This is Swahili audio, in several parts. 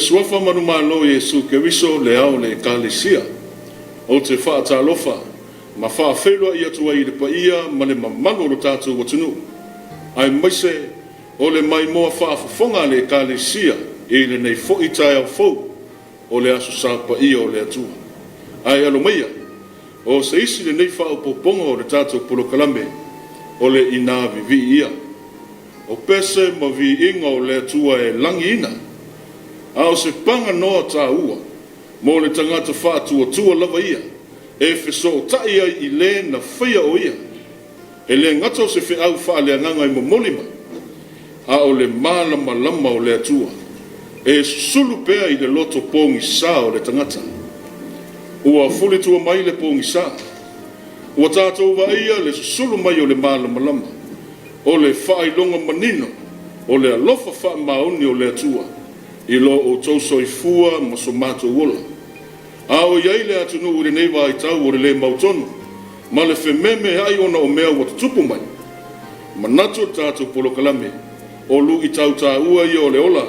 suafa manumalo Yesu ke viso le au le kalisia. O te whaatalofa, ma whaawhelua ia tua i le paia, ma le mamano lo tātou watunu. Ai maise, o le mai moa whaafafonga le kalisia, i le nei fo i tai au fau, o le aso sa paia o le atua. Ai alo meia, o se isi le nei whaapoponga o le tātou polokalame, o le ina Vivi'i Ia. O pese ma vi inga o le atua e langi ina, a o se panga noa tā ua, mo le tangata whātua tua lava ia, e wheso tai ai I le na whaia o ia, e le ngata o se whi au wha le anganga I momolima, a o le malama lama o le atua, e sulu pea I le loto pongi sa o le tangata. Ua fuli tua mai le pongi sa, ua tātou wa ia le sulu mai o le malama lama, o le whailonga manino, o le alofa wha maoni o le atua, I lo o tauso I fua ma so mato wola. A o iai le atunu ure nei wa I tau ure le mautonu, ma le whememe ai ona o mea wata tupu mai. Ma nato tātou polokalame, o lu I tau tā ua I o le ola,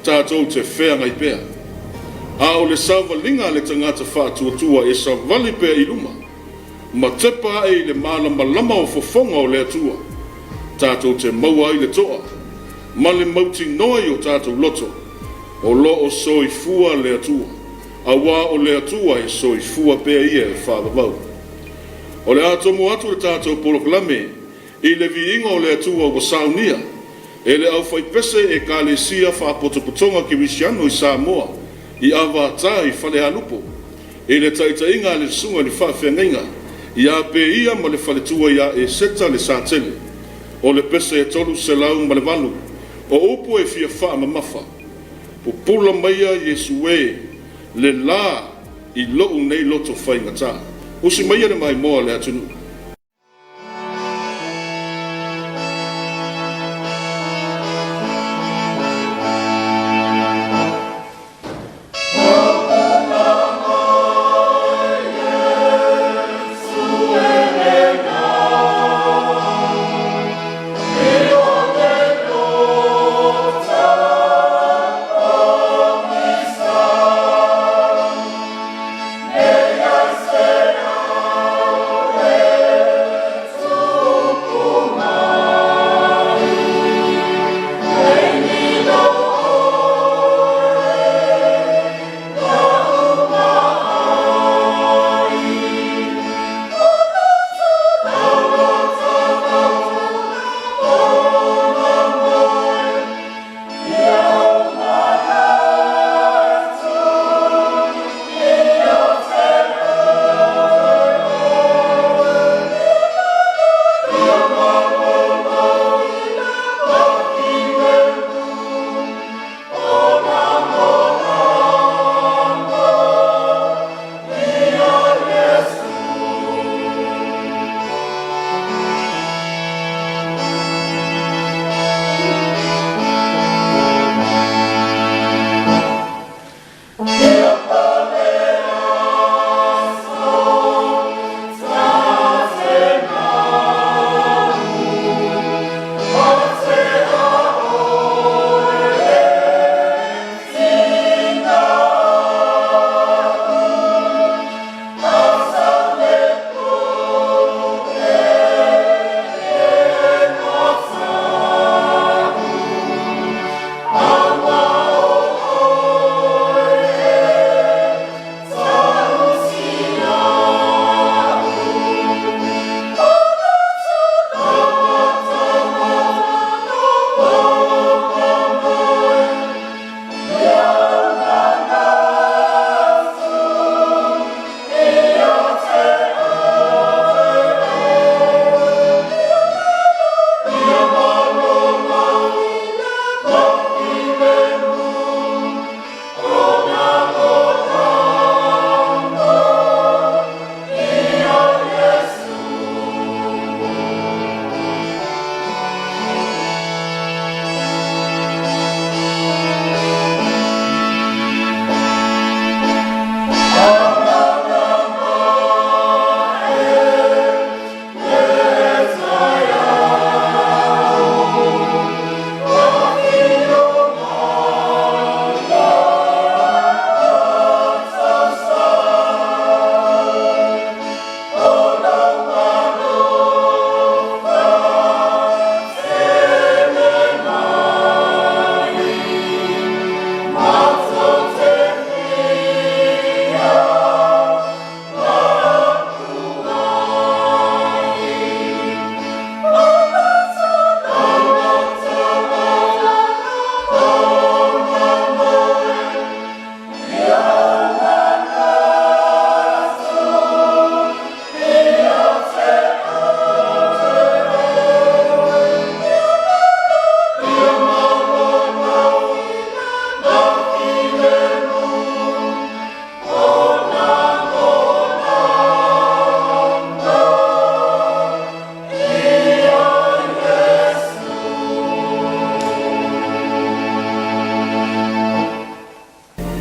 tātou te whea ngai pea. A o le sawa linga le tangata whātua tua e sa vali pea I luma, ma tepa ai le malama lama o fofonga o le atua, tātou te maua ai le toa, ma le mauti noi o tātou loto, o lo o soi fua le atua, a wā o le atua e soi fua pea ia e whāwawau. O le atomu atu le tātou polokalame, I le viinga o le atua o saunia, e le au whai pese e ka le sia whapotopotonga ki Missionary Samoa, I awa tā I whale halupo, e le taitainga le sunga ni whawhenga, I a pe ia ma le whale tua ia e seta le sātele, o le pese e tolu se lau ma le walu, o upo e fia wha ma mafa, po pula maia Yesu e le la I lou nei loto whaingata. Usi maia le mai moa le atunu. Hey!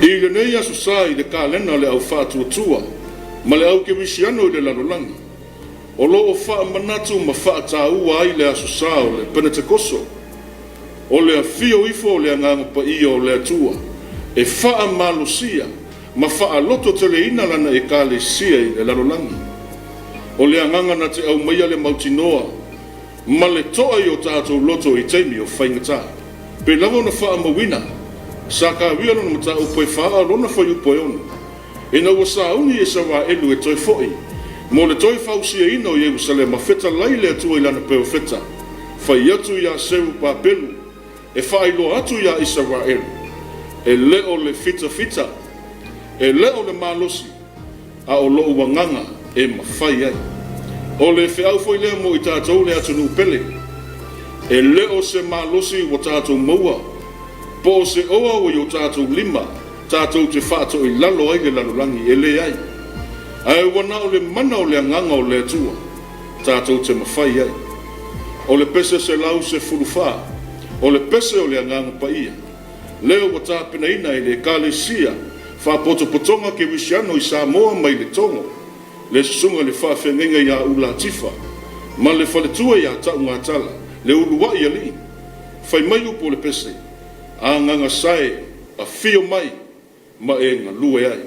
I le nei asu sa I le kalena le au whātua ma le au ke wisiano I le lalolangi. O lo o wha manatu ma wha ta ua ai le asu sa o le Pentekoso. O le fio ifo o le anganga pa ia o le atua. E wha malusia ma wha loto tele ina lana e ka le sia I le lalolangi. O le anganga na te au maia le mautinoa ma le toa I o tātou loto I teimi o whaingata. Pe lavo na wha mawina sa ka wia lona mata upo e wha lona whai upo e ono. E na ua sa uni e sa wā elu e toi foi. Mo le toi whausia ina o Jerusalem ma feta lai le atua I lana peo feta. Whai atu ia seru pa pelu. E whai lo atu ia Israel. E leo le fita fita. E leo le malosi. A o loo wanganga e mawhai ai. O le whiau foi lea mo I tātou le atu nupele. E leo se malosi wa tātou maua. Po se oa o yo tātou lima. Tātou te whātou I lalo ai le lalolangi e le ai. Ai wana o le mana o le anganga o le atua. Tātou te mawhai ai. O le pese se lau se fuluwha. O le pese o le anganga pa ia. Leo wa tāpena ina I le kalesia. Wha potopotonga ke wisiano I Samoa mai le tongo. Le sunga le whawhengenga ia ula tifa. Ma le whaletua ia tau ngā tala. Le ulua ia li. Whai mai upo le pese. A nganga sae a fio mai. Ma e ngā lue ai.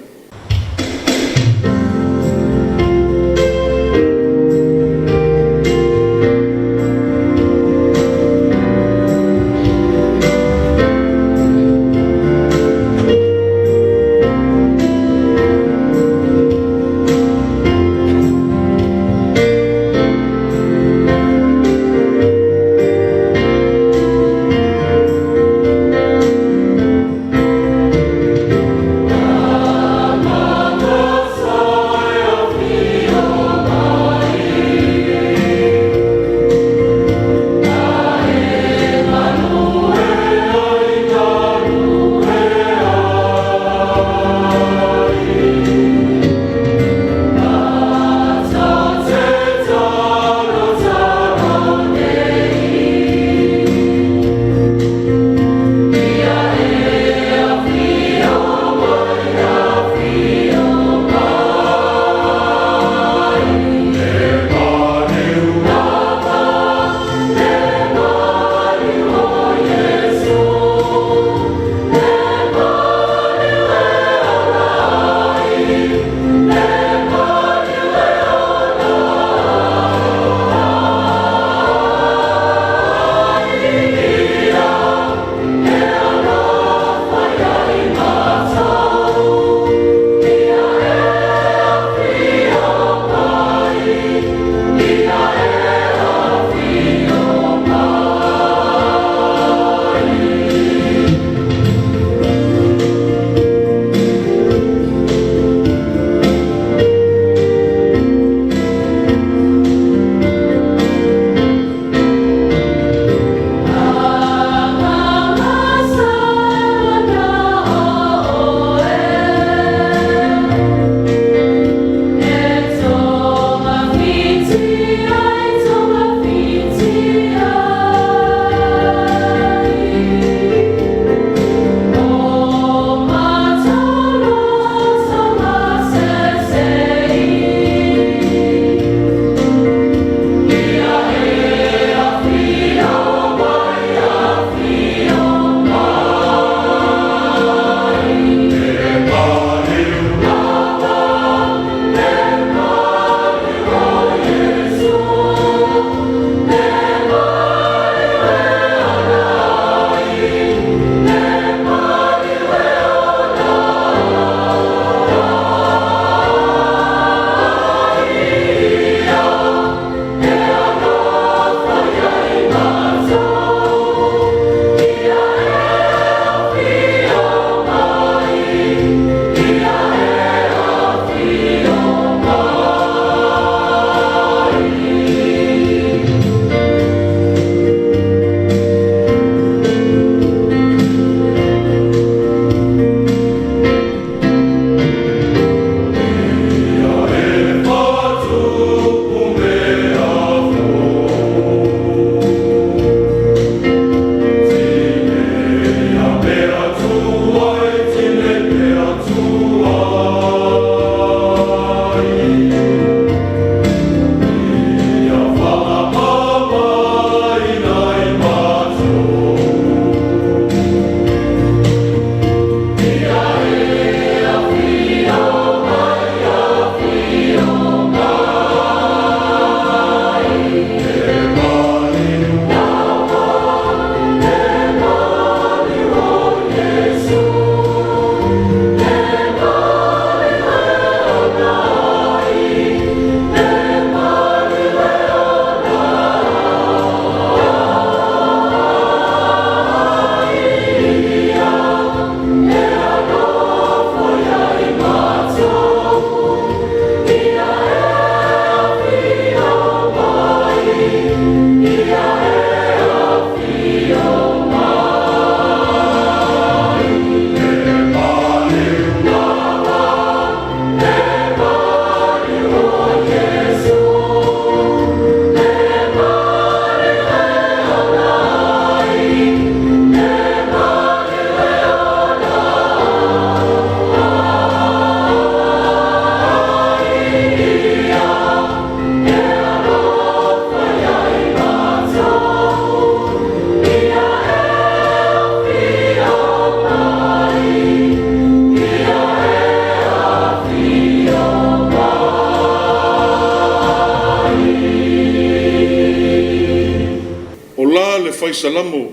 mai salamo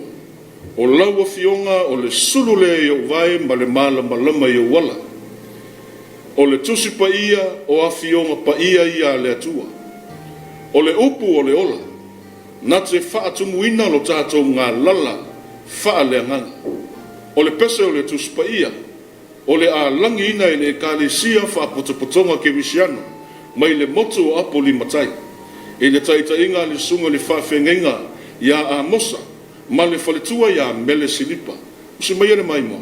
o laua fionga o le sulu le yo vai ma le malama yo wala. O le tusi pa ia o a fionga pa ia le atua. O le upu o le ola. Na te whaatumuina lo tātou ngā lala wha le anganga. O le pese o le tusi pa ia. O le a langi ina e le kālesia whaapotopotonga ke wisiano. Mai le motu o apo li matai. E le taita inga le sunga le whaafengenga ia a mosa. Ma le whaletua ia mele silipa. Usi mai ere mai mo.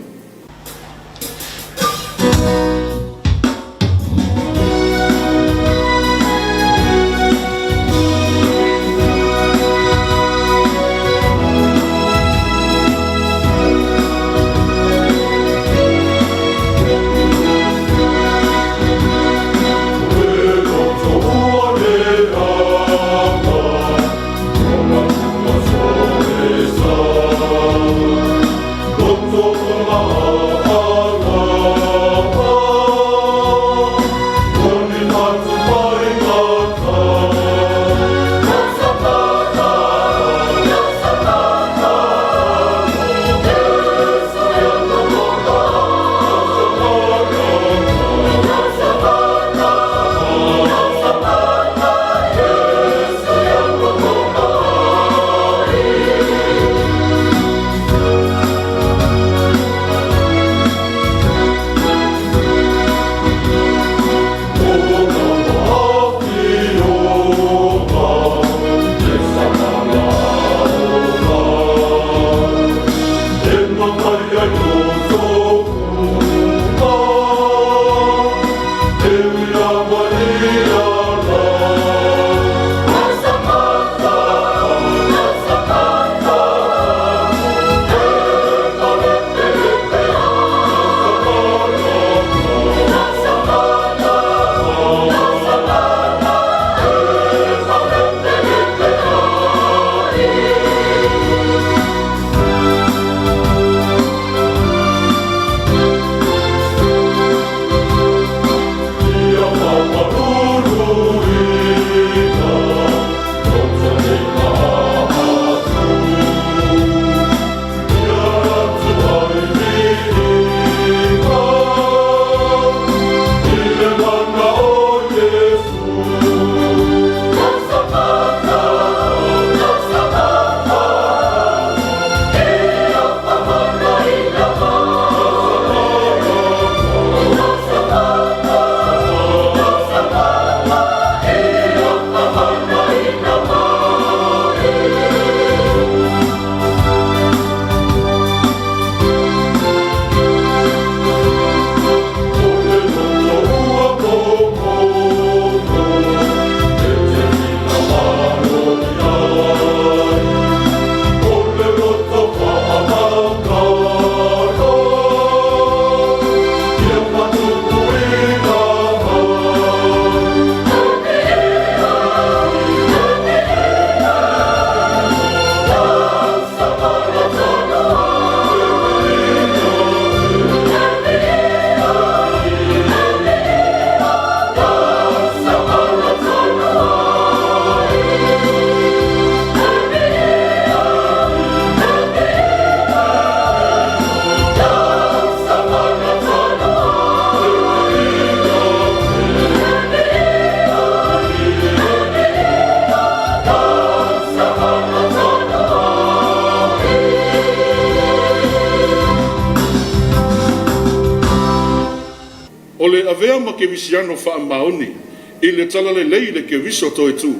O le avea ma ke visiano wha maoni, i le tala le leile ke viso toi tu.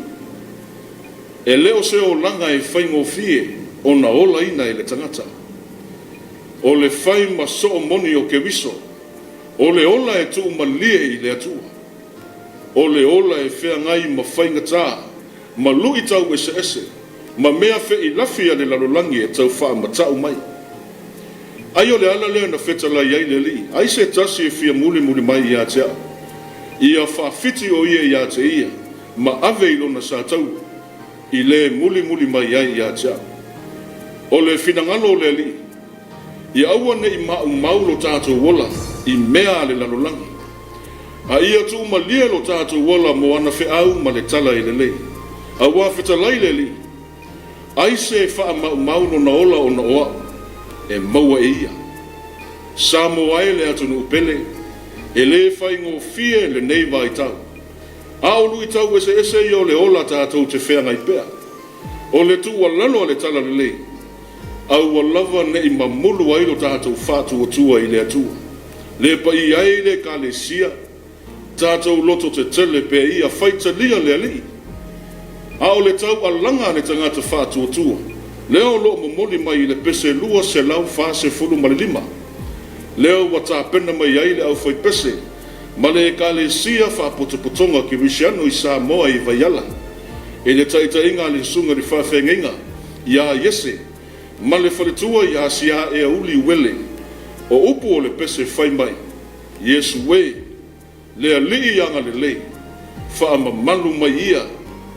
E leo se o langa e whaingo fie, o na ola ina i le tangata. O le whai ma so o moni o ke viso, o le ola e tu ma lie i le atua. O le ola e whea ngai ma whainga tā, ma lui tau ese, ma mea whe i lafia le lalolangi e tau wha ma tau mai. Ai o le ala lea na whetala iai le li, ai se tasi e fia muli mai ia tea. Ia whawhiti o ia te ia, ma ave ilo na sa tau, i le muli mai ia tea. O le finangalo le li, i aua ne i maulo tātou wola, i mea le lalolangi. A ia tu ma lia lo tātou wola mo ana whe au ma le tala i le le. A wā whetalai le li, ai se wha mau no na ola o na oa, e maua e ia. Samoa e le atunu upele, e le whai ngō fie le nei vai tau. Aolu i tau ese i o le ola tātou te whea ngai pēa. O le tu wa lalo le tala le lei. Au wa lava ne i mamulu ai lo tātou whātu o tua i le atua. Le pa i ai le ka le sia, tātou loto te tele pe ia whaita lia le ali. A o le tau alanga ne tangata whātu o tua. Leo lo momoli mai i le pese lua se lau whase fulu mali lima. Leo wa tā pena mai ai le au whai pese. Ma le ka le sia whapotopotonga ki Missionary Samoa i Vaiala. E le taita inga le sunga ri whawhenga ia yese. Ma le whaletua ia sia e uli wele. O upu o le pese whai mai. Yesu we. Lea lii anga le le. Whaama manu mai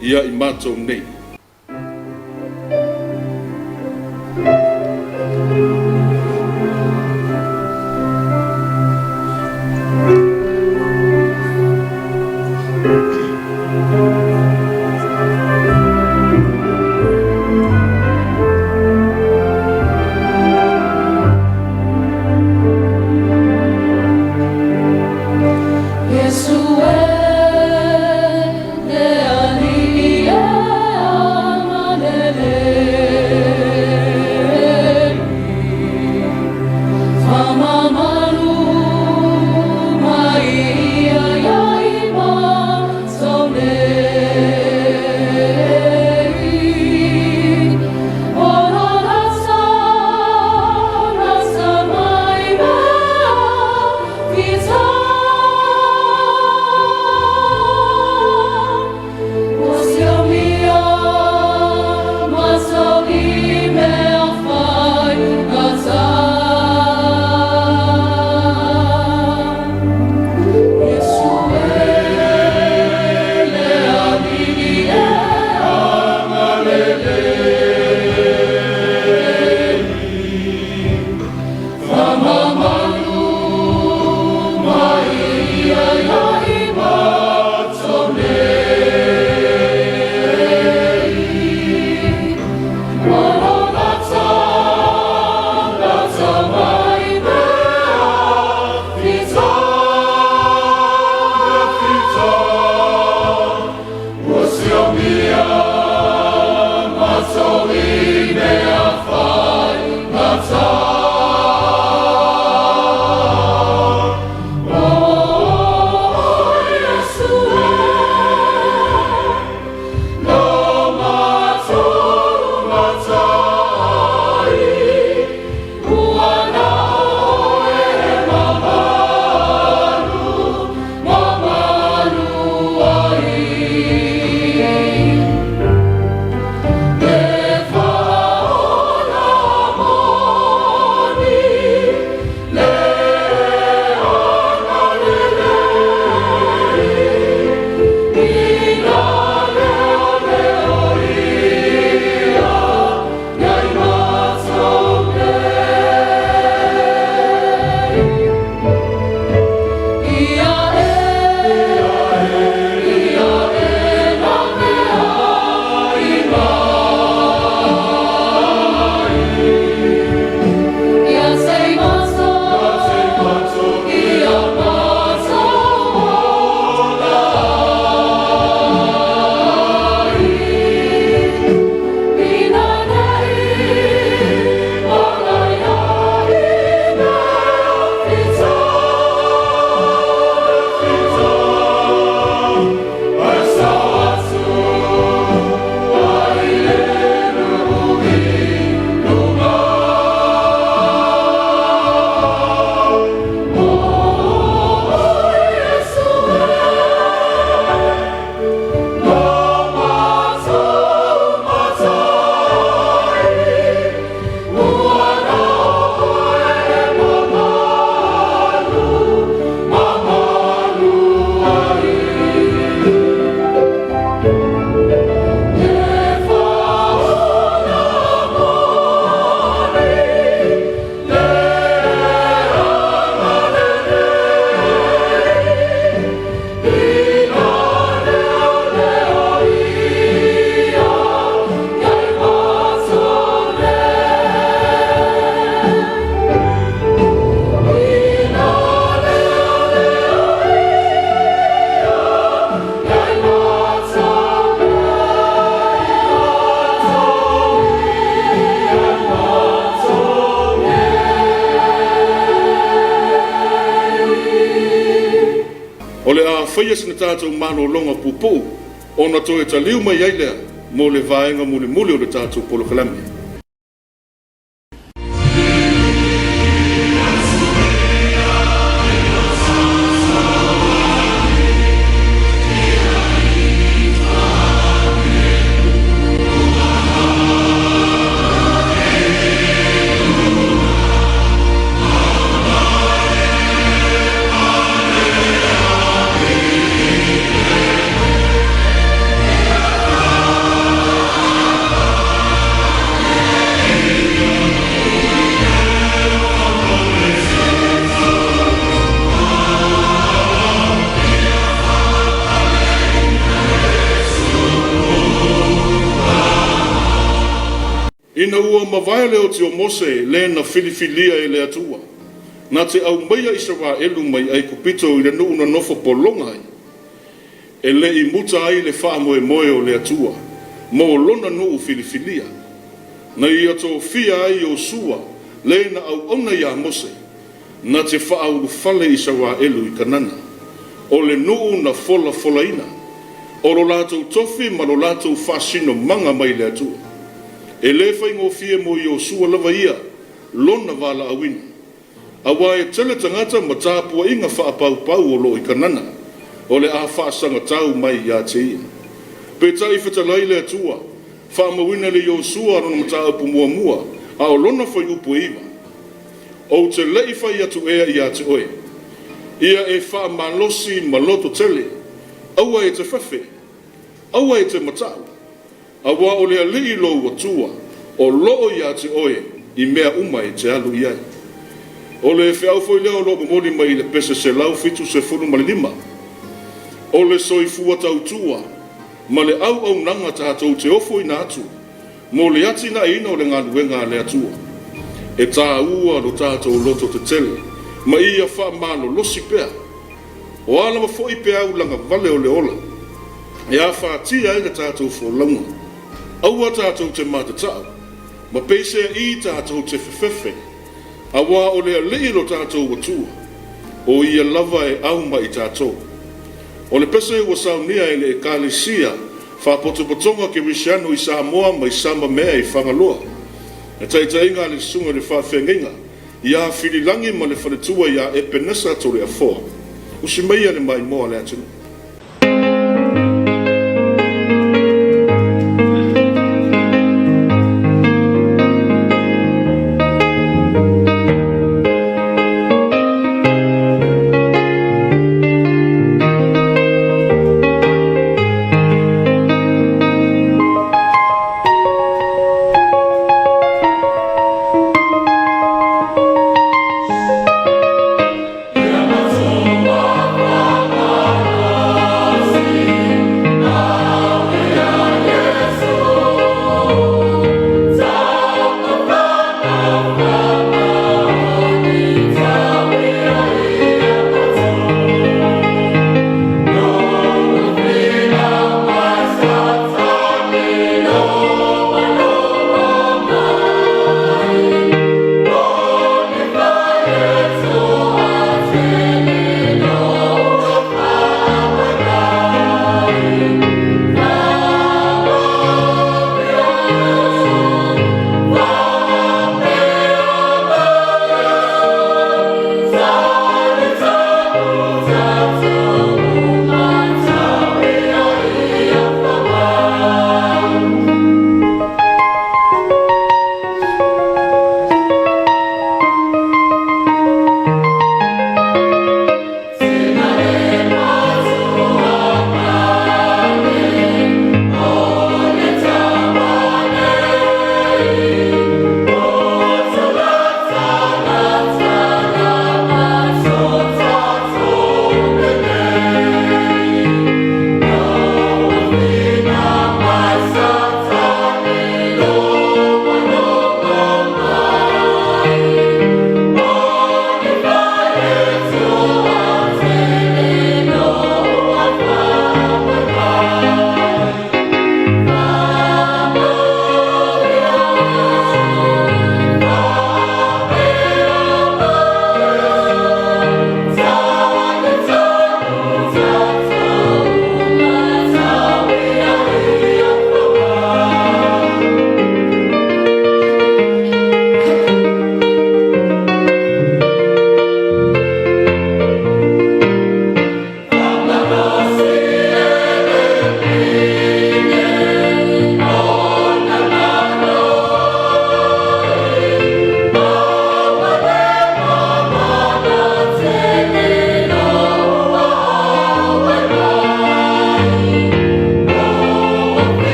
ia i mātou nei. Yesu we, lea lii ia whawhia sina tātou mano longa pupu, ona to e taliu mai ailea, mo le vaenga muli muli o le tātou polo kalami. Ina ua mawai leo te o Mose le na filifilia e le atua. Na te au maia isawa elu mai ai kupito i le nuu na nofo polonga ai. E le i muta ai le wha moe moe o le atua. Mo lona nuu filifilia. Na i ato fia ai o sua le na au ona ia Mose. Na te wha au fale isawa elu i kanana. O le nuu na fola fola ina. O lo latou tofi ma lo latou fasino manga mai le atua. E le whai ngō fie mo i o sua lava ia, lona wala awina. Awa e tele tangata ma tāpua inga whaapau pau o lo i kanana, o le a whaasanga tau mai ia te ia. Pe tai whatalai le atua, whaamawina le i o sua rona ma tāupu mua mua, a o lona whai upu iwa. O te lei whai atu ea ia te oe. Ia e whaamalosi ma loto tele, awa e te whawhe, awa e te matau. Awa o lea lii lo watua, o loo ia te oe, i mea umai te alu iai. O le whiau foi leo lo mori mai le pese se lau fitu se funu malima. O le soifua tautua, ma le au au nanga tātou te ofo i nātu, mo le ati na ina o le ngaluenga le atua. E tā ua lo tātou loto te tele, ma ia wha malo losi pea. O ala ma foi pea ulanga vale o le ola, e a wha tia e le tātou fo launga. Aua tātou te mātatau, ma peisea i tātou te whewhewhe. Awa o lea lei lo tātou watua, o ia lava e auma i tātou. O le pese ua saunia e le ekalisia, whapotopotonga ke Missionary i Samoa mai sama mea i whangaloa. E taitainga le sunga le whawhenginga, ia whirilangi ma le whanetua ia e penesa to le afoa. Usi meia le mai moa le atinu.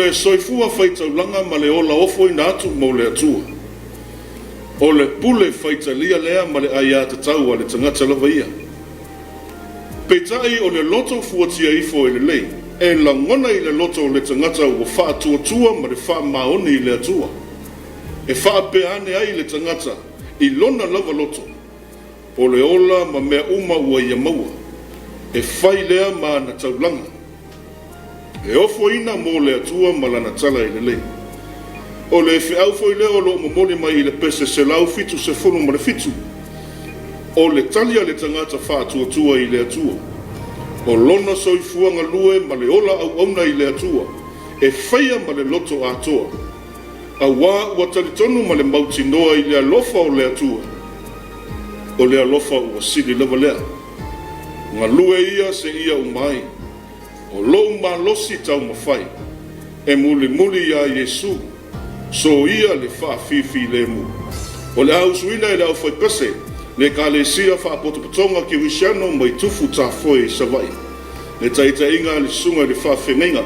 e soifua faitaulanga ma le ola ofo ina atu mo le atua. O le pule faitalia lea ma le aia tatau a le tangata lava ia. Peitai o le loto fuatia ifo e le lei, e langona i le loto o le tangata ua faa tua ma le faa maoni i le atua. E faa peane ai le tangata i lona lava loto. O le ola ma mea uma ua ia maua. E fai lea ma na taulanga. E ofo ina mo le atua ma lana tala i le lei. O le fi au foi leo lo momoli mai i le pese se lau fitu se funu ma le fitu. O le talia le tangata faa tua i le atua. O lona soifuanga lue ma le ola au auna i le atua. E faia ma le loto atoa. A wā ua talitonu ma le mauti noa i le alofa o le atua. O le alofa ua sili lava lea. Ngā lue ia se ia umai. O lou ma losi tau mawhai. E muli ia Yesu. So ia le faa fifi le mu. O le au suina e le au fai pese. Le ka le sia faa potopotonga ki wisiano mai tufu ta foi savai. Le taita inga le sunga le faa whenenga.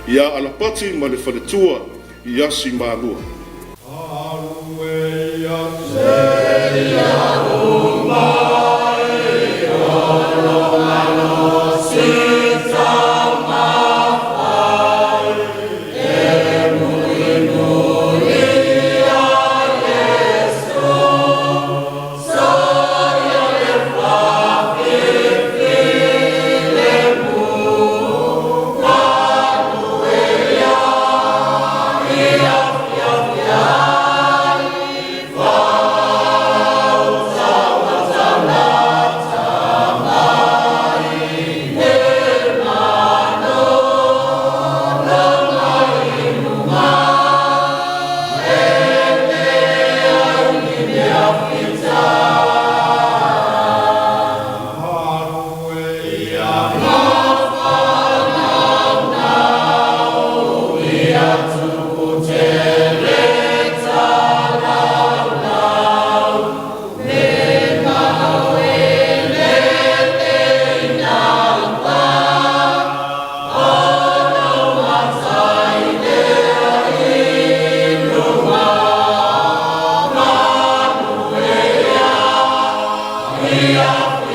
Ia alapati ma le whanetua i asi maalua. Alleluia, seia umai, olomano sita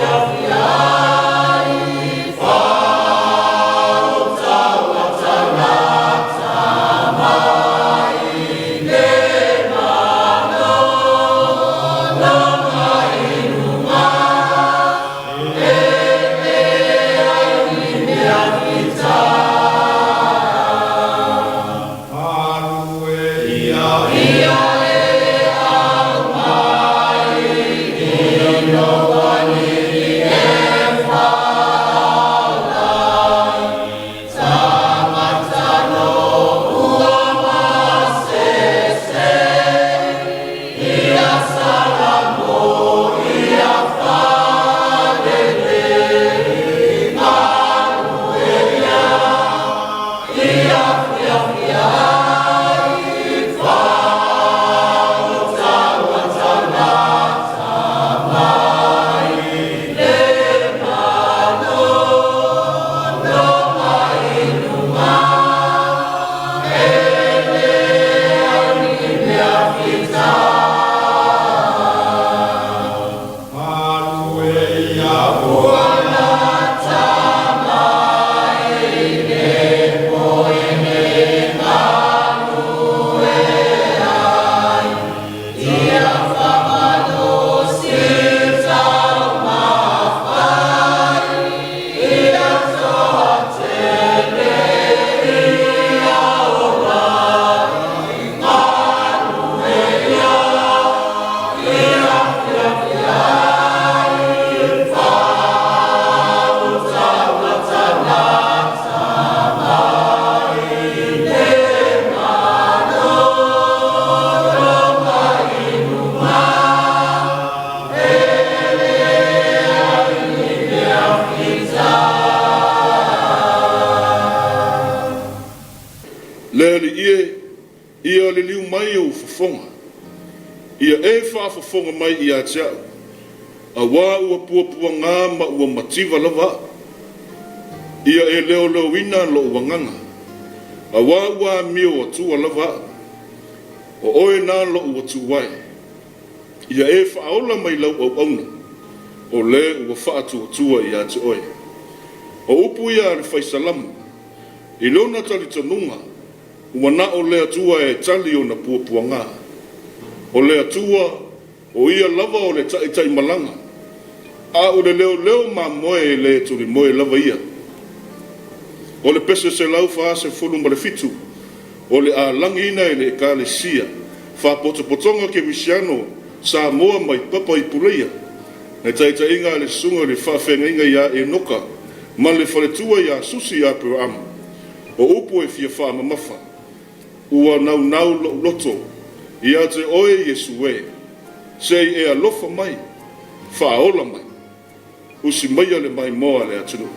mawhai, e muli a Yesu, soia le whawhiwhi le mu, Alleluia, ia Ia le liu mai o fafonga. Ia e whaafafonga mai i a tia. A wā ua puapua ngā ma ua mativa lava. Ia e leo ina lo wanganga. A wā mio atua lava o oe nā lo ua tuwai. Ia e whaola mai lau au auna o le ua whaatua tua i ate oe. O upu ia le whaisalamu i leona tali tanunga ua na o lea tua e tali o na puapua ngā. O lea tua o ia lava o le tai malanga. A o le leo ma moe le tuli moe lava ia. O le pese se lau faa se fulu ma le fitu. O le a langina e le ka le sia. Faa potopotonga ke misiano Samoa mai papa i puleia. Ne taita inga le sunga le faa whenga inga ia e noka. Ma le whaletua ia susi ia pero ama. O upo e fia faa mamafa. Ua nau loto. Ia te oe Yesu e. Sei e alofa mai. Faa ola mai. Usi maia le mai moa le atunu.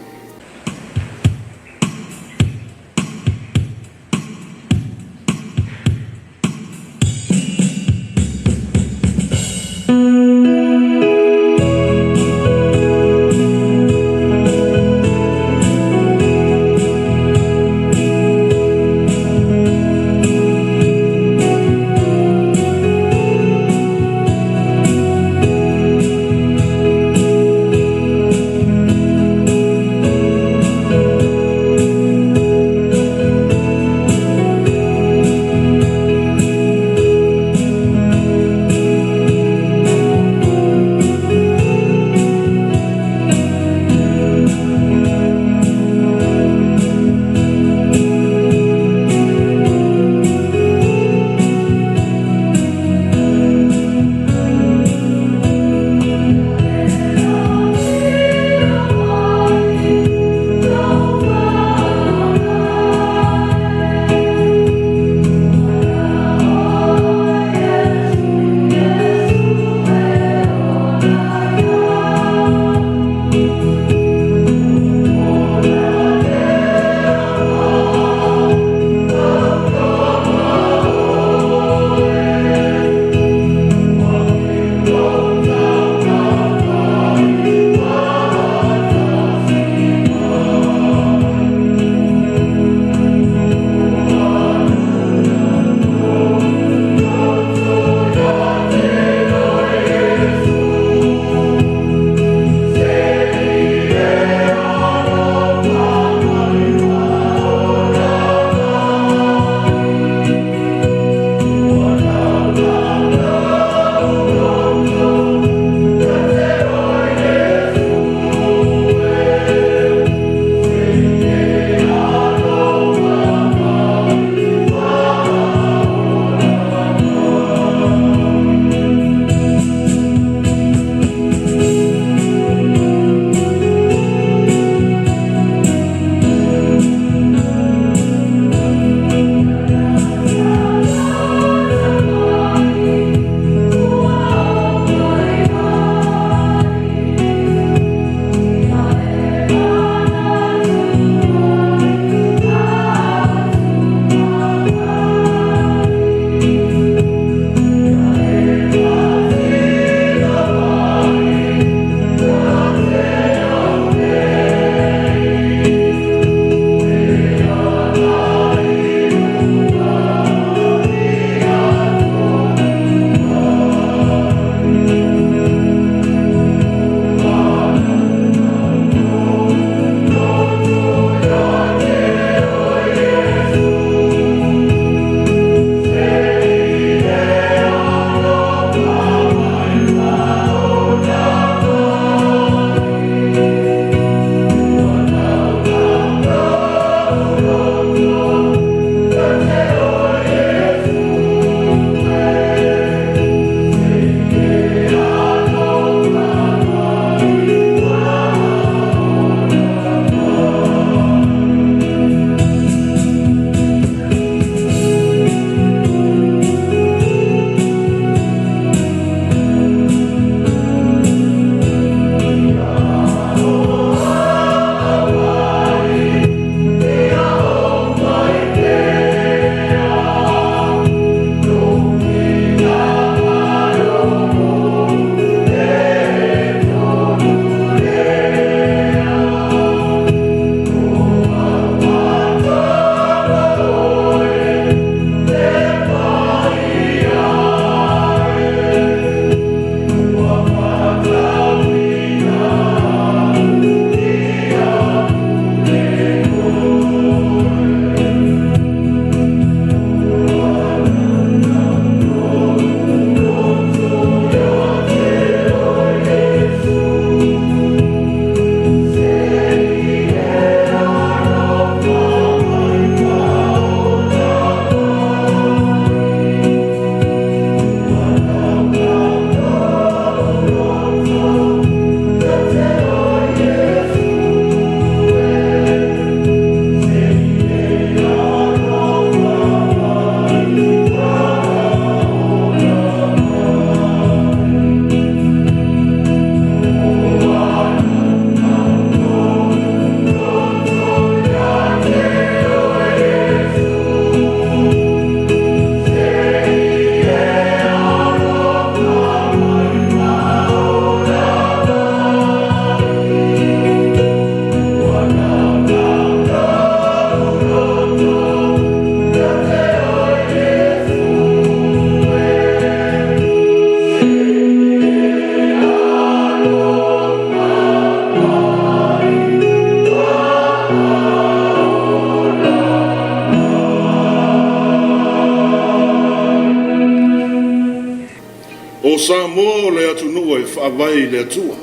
Samoa o le atu nua e whaavai le atua.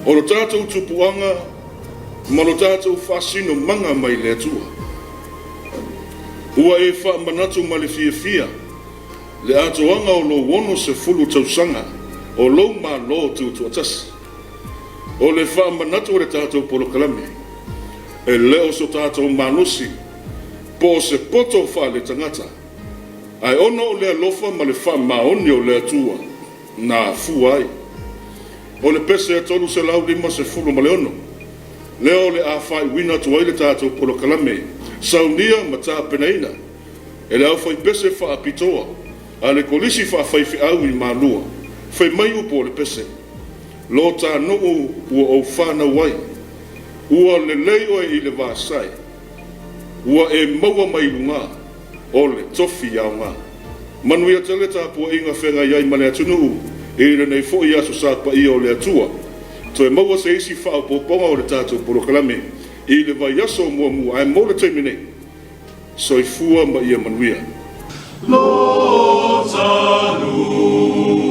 O lo tātou tupuanga, ma lo tātou whasino manga mai le atua. Ua e wha manatu ma le fia, le atoanga o lo wono se fulu tausanga, o lo ma lo tu atasi. O le wha manatu o le tātou polokalame, e leo so tātou manusi, po se poto wha le tangata. Ai ono o le alofa ma le wha maoni o le atua, na fuai. O le pese e tolu se lau lima se fulu ma le ono. Leo le a whai wina tuai le tātou polokalame, saunia ma tā penaina. E le au whai pese wha apitoa, a le kolisi wha whaifi au i mālua, whai mai upo le pese. Lo tā nuu ua au whana wai, ua le leo e i le vāsai, ua e maua mai lunga, o le tofi au ngā. Manuia tele tā pua inga whenga iai ma le atunu, e le nei fo i aso sa pa i o le atua, to e maua se isi whao poponga o le tātou polokalame, i le vai aso mua mua, ai mo le teimine, so i fua ma ia manuia. Lo tanu